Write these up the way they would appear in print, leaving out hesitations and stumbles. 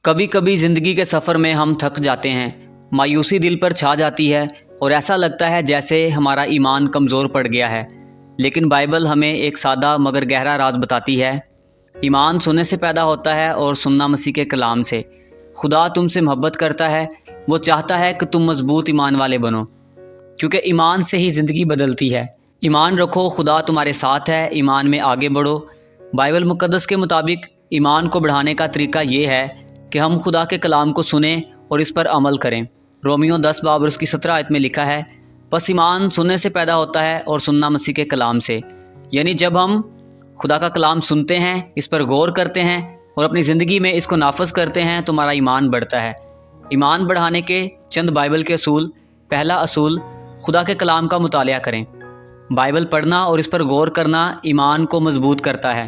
कभी कभी ज़िंदगी के सफ़र में हम थक जाते हैं, मायूसी दिल पर छा जाती है और ऐसा लगता है जैसे हमारा ईमान कमज़ोर पड़ गया है। लेकिन बाइबल हमें एक सादा मगर गहरा राज बताती है। ईमान सुनने से पैदा होता है और सुनना मसीह के कलाम से। खुदा तुमसे मोहब्बत करता है, वो चाहता है कि तुम मजबूत ईमान वाले बनो, क्योंकि ईमान से ही ज़िंदगी बदलती है। ईमान रखो, खुदा तुम्हारे साथ है, ईमान में आगे बढ़ो। बाइबल मुक़द्दस के मुताबिक ईमान को बढ़ाने का तरीका ये है कि हम खुदा के कलाम को सुनें और इस पर अमल करें। रोमियो 10 बाब और उसकी 17 आयत में लिखा है, बस ईमान सुनने से पैदा होता है और सुनना मसीह के कलाम से। यानी जब हम खुदा का कलाम सुनते हैं, इस पर गौर करते हैं और अपनी ज़िंदगी में इसको नाफज करते हैं तो हमारा ईमान बढ़ता है। ईमान बढ़ाने के चंद बाइबल के असूल। पहला असूल, खुदा के कलाम का मुतालिया करें। बाइबल पढ़ना और इस पर गौर करना ईमान को मजबूत करता है।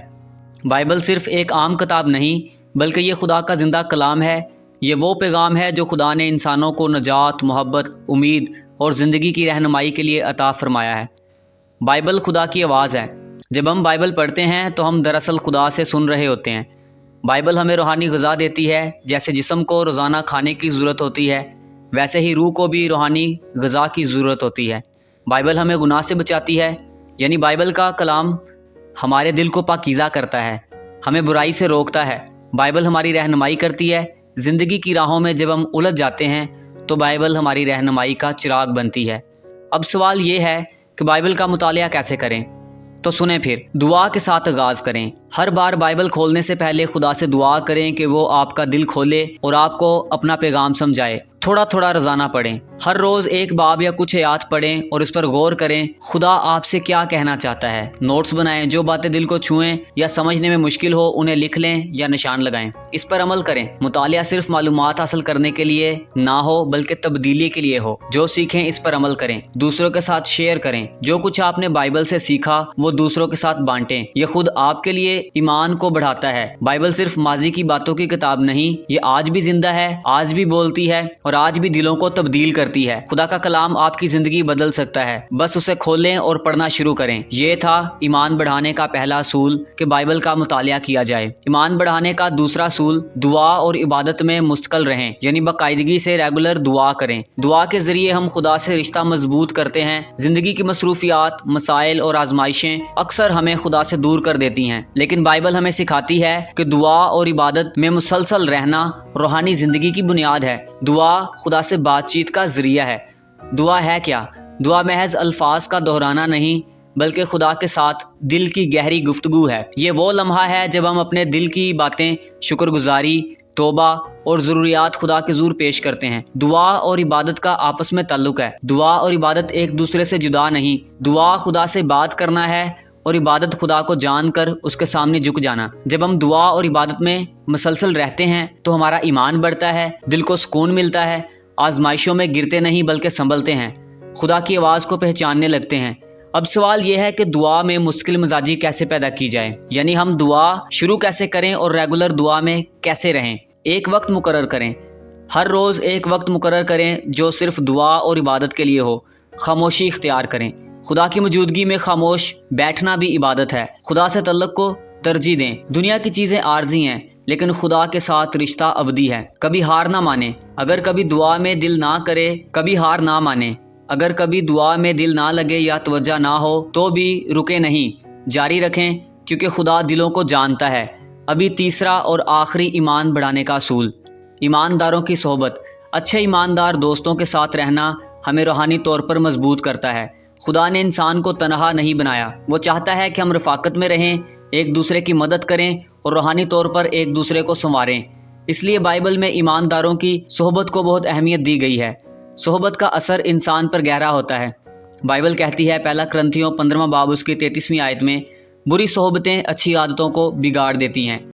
बाइबल सिर्फ़ एक आम किताब नहीं, बल्कि ये खुदा का ज़िंदा कलाम है। ये वो पैगाम है जो खुदा ने इंसानों को नजात, मोहब्बत, उम्मीद और ज़िंदगी की रहनुमाई के लिए अता फ़रमाया है। बाइबल खुदा की आवाज़ है। जब हम बाइबल पढ़ते हैं तो हम दरअसल खुदा से सुन रहे होते हैं। बाइबल हमें रूहानी ग़िज़ा देती है। जैसे जिस्म को रोज़ाना खाने की ज़रूरत होती है, वैसे ही रूह को भी रूहानी ग़िज़ा की ज़रूरत होती है। बाइबल हमें गुनाह से बचाती है, यानी बाइबल का कलाम हमारे दिल को पाकीज़ा करता है, हमें बुराई से रोकता है। बाइबल हमारी रहनुमाई करती है। ज़िंदगी की राहों में जब हम उलझ जाते हैं तो बाइबल हमारी रहनुमाई का चिराग बनती है। अब सवाल ये है कि बाइबल का मुतालिया कैसे करें? तो सुने फिर। दुआ के साथ आगाज़ करें। हर बार बाइबल खोलने से पहले खुदा से दुआ करें कि वो आपका दिल खोले और आपको अपना पैगाम समझाए। थोड़ा थोड़ा रोज़ाना पढ़ें। हर रोज़ एक बाब या कुछ आयत पढ़ें और इस पर गौर करें खुदा आपसे क्या कहना चाहता है। नोट्स बनाएं, जो बातें दिल को छुएं या समझने में मुश्किल हो उन्हें लिख लें या निशान लगाएं। इस पर अमल करें। मुतालिया सिर्फ मालूमात हासिल करने के लिए ना हो, बल्कि तब्दीली के लिए हो। जो सीखें इस पर अमल करें। दूसरों के साथ शेयर करें। जो कुछ आपने बाइबल से सीखा वो दूसरों के साथ बांटें। यह खुद आपके लिए ईमान को बढ़ाता है। बाइबल सिर्फ माजी की बातों की किताब नहीं, ये आज भी जिंदा है, आज भी बोलती है और आज भी दिलों को तब्दील करती है। खुदा का कलाम आपकी जिंदगी बदल सकता है, बस उसे खोलें और पढ़ना शुरू करें। ये था ईमान बढ़ाने का पहला असूल कि बाइबल का मुतालिया किया जाए। ईमान बढ़ाने का दूसरा असूल, दुआ और इबादत में मुस्तकिल रहें, यानी बाकायदगी से रेगुलर दुआ करें। दुआ के जरिए हम खुदा से रिश्ता मजबूत करते हैं। जिंदगी की मसरूफियात, मसाइल और आजमाइशें अक्सर हमें खुदा से दूर कर देती हैं, लेकिन बाइबल हमें सिखाती है कि दुआ और इबादत में मुसलसल रहना रूहानी जिंदगी की बुनियाद है। दुआ खुदा से बातचीत का जरिया है। दुआ है क्या? दुआ महज अल्फाज का दोहराना नहीं, बल्कि खुदा के साथ दिल की गहरी गुफ्तगू है। ये वो लम्हा है जब हम अपने दिल की बातें, शुक्रगुजारी, तौबा और ज़रूरियात खुदा के ज़ूर पेश करते हैं। दुआ और इबादत का आपस में ताल्लुक है। दुआ और इबादत एक दूसरे से जुदा नहीं। दुआ खुदा से बात करना है और इबादत खुदा को जानकर उसके सामने झुक जाना। जब हम दुआ और इबादत में मुसलसल रहते हैं तो हमारा ईमान बढ़ता है, दिल को सुकून मिलता है, आजमाइशों में गिरते नहीं बल्कि संभलते हैं, खुदा की आवाज़ को पहचानने लगते हैं। अब सवाल यह है कि दुआ में मुश्किल मिजाजी कैसे पैदा की जाए, यानी हम दुआ शुरू कैसे करें और रेगुलर दुआ में कैसे रहें। एक वक्त मुकर्रर करें। हर रोज़ एक वक्त मुकर्रर करें जो सिर्फ दुआ और इबादत के लिए हो। खामोशी इख्तियार करें। खुदा की मौजूदगी में खामोश बैठना भी इबादत है। खुदा से तल्लुक़ को तरजीह दें। दुनिया की चीज़ें आर्जी हैं, लेकिन खुदा के साथ रिश्ता अबदी है। कभी हार ना माने। अगर कभी दुआ में दिल ना करे, कभी हार ना माने। अगर कभी दुआ में दिल ना लगे या तवज्जो ना हो तो भी रुके नहीं, जारी रखें, क्योंकि खुदा दिलों को जानता है। अभी तीसरा और आखिरी ईमान बढ़ाने का असूल, ईमानदारों की सोहबत। अच्छे ईमानदार दोस्तों के साथ रहना हमें रूहानी तौर पर मजबूत करता है। खुदा ने इंसान को तनहा नहीं बनाया। वो चाहता है कि हम रफ़ाकत में रहें, एक दूसरे की मदद करें और रूहानी तौर पर एक दूसरे को संवारें। इसलिए बाइबल में ईमानदारों की सोहबत को बहुत अहमियत दी गई है। सोहबत का असर इंसान पर गहरा होता है। बाइबल कहती है, पहला कुरिन्थियों 15वां बाब उसकी 33वीं आयत में, बुरी सोहबतें अच्छी आदतों को बिगाड़ देती हैं।